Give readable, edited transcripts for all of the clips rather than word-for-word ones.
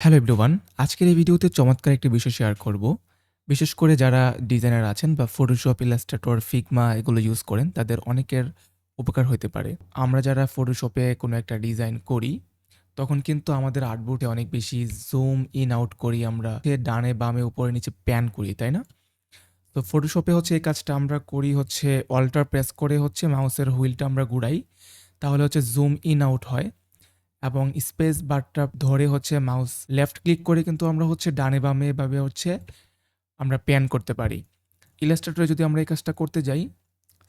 Hello everyone, আজকের এই ভিডিওতে চমৎকার একটি বিষয় শেয়ার করব। বিশেষ করে যারা ডিজাইনার আছেন বা ফটোশপ, ইলাস্ট্রেটর, ফিগমা এগুলো ইউজ করেন তাদের অনেকের উপকার হতে পারে। আমরা যারা ফটোশপে কোনো একটা ডিজাইন করি তখন কিন্তু আমাদের আর্টবোর্ডে অনেক বেশি জুম ইন আউট করি আমরা। ডানে, বামে, উপরে, নিচে প্যান করি, তাই না? তো ফটোশপে হচ্ছে এই কাজটা আমরা করি হচ্ছে অল্টার প্রেস করে হচ্ছে মাউসের হুইলটা আমরা ঘুরাই। তাহলে হচ্ছে জুম ইন আউট হয়। এবং স্পেস বারটা ধরে হচ্ছে মাউস লেফট ক্লিক করে কিন্তু আমরা হচ্ছে ডানে বামে এভাবে হচ্ছে আমরা প্যান করতে পারি। ইলাস্ট্রেটরে যদি আমরা এই কাজটা করতে যাই,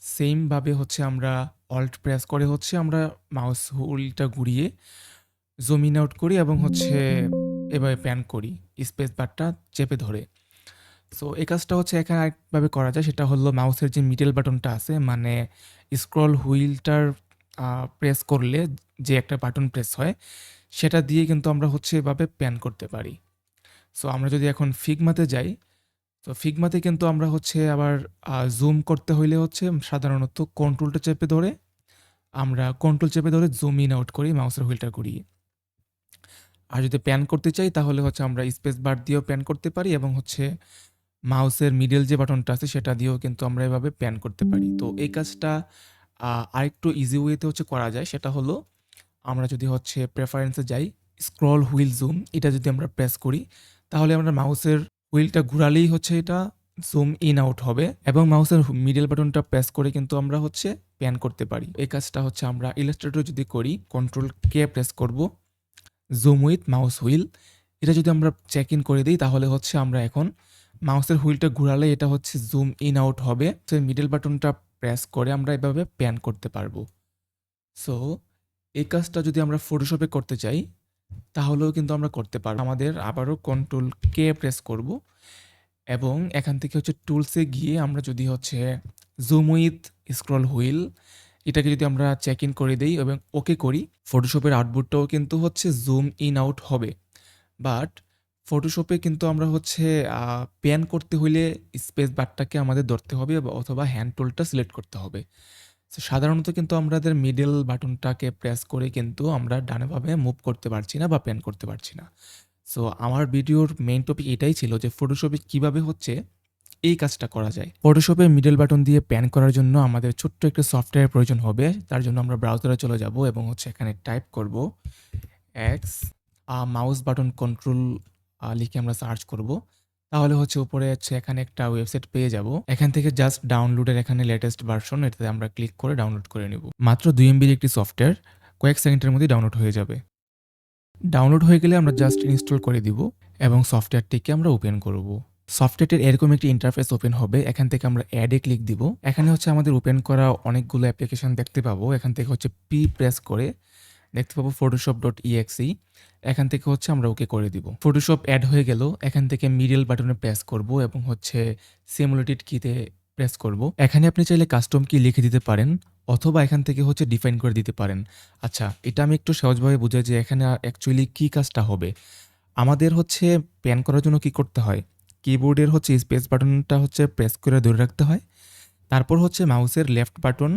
সেমভাবে হচ্ছে আমরা অল্ট প্রেস করে হচ্ছে আমরা মাউস হুইলটা ঘুরিয়ে জুম ইন আউট করি এবং হচ্ছে এভাবে প্যান করি স্পেস বারটা চেপে ধরে। সো এই কাজটা হচ্ছে এখানে আরেকভাবে করা যায়, সেটা হলো মাউসের যে মিডল বাটনটা আছে, মানে স্ক্রল হুইলটার প্রেস করলে যে একটা বাটন প্রেস হয় সেটা দিয়ে কিন্তু আমরা হচ্ছে এভাবে প্যান করতে পারি। সো আমরা যদি এখন ফিগমাতে যাই, তো ফিগমাতে কিন্তু আমরা হচ্ছে আবার জুম করতে হইলে হচ্ছে সাধারণত কন্ট্রোলটা চেপে ধরে আমরা কন্ট্রোল চেপে ধরে জুম ইন আউট করি মাউসের হুইলটা ঘুরিয়ে। আর যদি প্যান করতে চাই তাহলে হচ্ছে আমরা স্পেস বার দিয়েও প্যান করতে পারি এবং হচ্ছে মাউসের মিডল যে বাটনটা আছে সেটা দিয়েও কিন্তু আমরা এভাবে প্যান করতে পারি। তো এই কাজটা আরেকটু ইজি ওয়েতে হচ্ছে করা যায়, সেটা হলো আমরা যদি হচ্ছে প্রেফারেন্সে যাই, স্ক্রল হুইল জুম এটা যদি আমরা প্রেস করি তাহলে আমরা মাউসের হুইলটা ঘুরালেই হচ্ছে এটা জুম ইন আউট হবে এবং মাউসের মিডল বাটনটা প্রেস করে কিন্তু আমরা হচ্ছে প্যান করতে পারি। এই কাজটা হচ্ছে আমরা ইলাস্ট্রেটর যদি করি কন্ট্রোল কে প্রেস করব, জুম উইথ মাউস হুইল এটা যদি আমরা চেক ইন করে দিই তাহলে হচ্ছে আমরা এখন মাউসের হুইলটা ঘুরালে এটা হচ্ছে জুম ইন আউট হবে। মিডল বাটনটা প্রেস করে আমরা এভাবে প্যান করতে পারবো। সো এই কাজটা যদি আমরা ফটোশপে করতে চাই তাহলেও কিন্তু আমরা করতে পারবো। আমাদের আবারও কন্ট্রোল কে প্রেস করব এবং এখান থেকে হচ্ছে টুলসে গিয়ে আমরা যদি হচ্ছে জুম উইথ স্ক্রল হুইল এটাকে যদি আমরা চেক ইন করে দেই এবং ওকে করি, ফটোশপের আউটপুটটাও কিন্তু হচ্ছে জুম ইন আউট হবে। বাট ফটোশপে কিন্তু আমরা হচ্ছে প্যান করতে হইলে স্পেস বারটাকে আমাদের ধরতে হবে অথবা হ্যান্ড টুলটা সিলেক্ট করতে হবে। সো সাধারণত কিন্তু আমাদের মিডল বাটনটাকে প্রেস করে কিন্তু আমরা ডানেভাবে মুভ করতে পারছি না বা প্যান করতে পারছি না। সো আমার ভিডিওর মেইন টপিক এটাই ছিল যে ফটোশপে কিভাবে হচ্ছে এই কাজটা করা যায়। ফটোশপে মিডল বাটন দিয়ে প্যান করার জন্য আমাদের ছোট্ট একটা সফটওয়্যার প্রয়োজন হবে। তার জন্য আমরা ব্রাউজারে চলে যাব এবং হচ্ছে এখানে টাইপ করব এক্স মাউস বাটন কন্ট্রোল লিখে আমরা সার্চ করব। তাহলে হচ্ছে উপরে হচ্ছে এখানে একটা ওয়েবসাইট পেয়ে যাব। এখান থেকে জাস্ট ডাউনলোডের এখানে লেটেস্ট ভার্সন এটাতে আমরা ক্লিক করে ডাউনলোড করে নেব। মাত্র 2 এমবির একটি সফটওয়্যার কয়েক সেকেন্ডের মধ্যে ডাউনলোড হয়ে যাবে। ডাউনলোড হয়ে গেলে আমরা জাস্ট ইনস্টল করে দিব এবং সফটওয়্যারটিকে আমরা ওপেন করব। সফটওয়্যারটির এরকম একটি ইন্টারফেস ওপেন হবে। এখান থেকে আমরা অ্যাডে ক্লিক দিব। এখানে হচ্ছে আমাদের ওপেন করা অনেকগুলো অ্যাপ্লিকেশন দেখতে পাবো। এখান থেকে হচ্ছে পি প্রেস করে দেখতে পাবো photoshop.exe। এখান থেকে হচ্ছে আমরা ওকে করে দিব। ফটোশপ অ্যাড হয়ে গেল। এখান থেকে মিডল বাটনে প্রেস করব এবং হচ্ছে সিমুলেটেড কিতে প্রেস করব। এখানে আপনি চাইলে কাস্টম কি লিখে দিতে পারেন অথবা এখান থেকে হচ্ছে ডিফাইন করে দিতে পারেন। আচ্ছা, এটা আমি একটু সহজভাবে বুঝাই যে এখানে অ্যাকচুয়ালি কি কাজটা হবে। আমাদের হচ্ছে প্যান করার জন্য কি করতে হয়, কিবোর্ডের হচ্ছে স্পেস বাটনটা হচ্ছে প্রেস করে ধরে রাখতে হয়। তারপর হচ্ছে মাউসের লেফট বাটন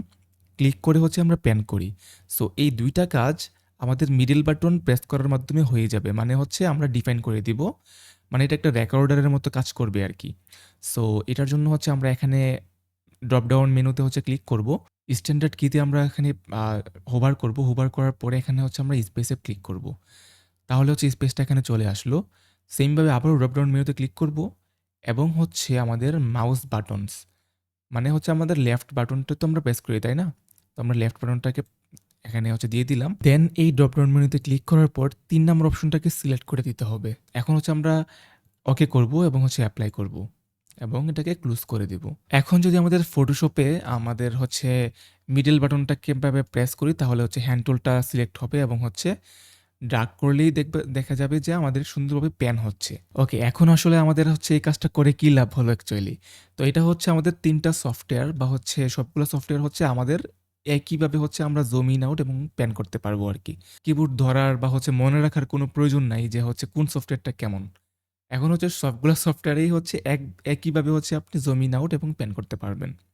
ক্লিক করে হচ্ছে আমরা প্যান করি। সো এই দুইটা কাজ আমাদের মিডল বাটন প্রেস করার মাধ্যমে হয়ে যাবে। মানে হচ্ছে আমরা ডিফাইন করে দিব, মানে এটা একটা রেকর্ডারের মতো কাজ করবে আর কি। সো এটার জন্য হচ্ছে আমরা এখানে ড্রপ ডাউন মেনুতে হচ্ছে ক্লিক করব। স্ট্যান্ডার্ড কিতে আমরা এখানে হোভার করব। হোভার করার পরে এখানে হচ্ছে আমরা স্পেসে ক্লিক করব। তাহলে হচ্ছে স্পেসটা এখানে চলে আসলো। সেমভাবে আবারও ড্রপ ডাউন মেনুতে ক্লিক করব এবং হচ্ছে আমাদের মাউস বাটনস, মানে হচ্ছে আমাদের লেফট বাটনটা তো আমরা প্রেস করি, তাই না? তো আমরা লেফট বাটনটাকে এখানে হচ্ছে দিয়ে দিলাম। দেন এই ড্রপ ডাউন মেনুতে ক্লিক করার পর 3 নম্বর অপশনটাকে সিলেক্ট করে দিতে হবে। এখন হচ্ছে আমরা ওকে করব এবং হচ্ছে অ্যাপ্লাই করব এবং এটাকে ক্লোজ করে দিব। এখন যদি আমাদের ফটোশপে আমাদের হচ্ছে মিডল বাটনটাকে এভাবে প্রেস করি তাহলে হচ্ছে হ্যান্ড টুলটা সিলেক্ট হবে এবং হচ্ছে ড্রাগ করলেই দেখা যাবে যে আমাদের সুন্দরভাবে প্যান হচ্ছে। ওকে, এখন আসলে আমাদের হচ্ছে এই কাজটা করে কি লাভ হলো অ্যাকচুয়ালি? তো এটা হচ্ছে আমাদের ৩ টা সফটওয়্যার বা হচ্ছে সবগুলো সফটওয়্যার হচ্ছে আমাদের একইভাবে হচ্ছে আমরা জুম ইন আউট এবং প্যান করতে পারবো আরকি। কিবোর্ড ধরার বা হচ্ছে মনে রাখার কোনো প্রয়োজন নাই যে হচ্ছে কোন সফটওয়্যারটা কেমন। এখন হচ্ছে সবগুলা সফটওয়্যারেই হচ্ছে একইভাবে হচ্ছে আপনি জুম ইন আউট এবং প্যান করতে পারবেন।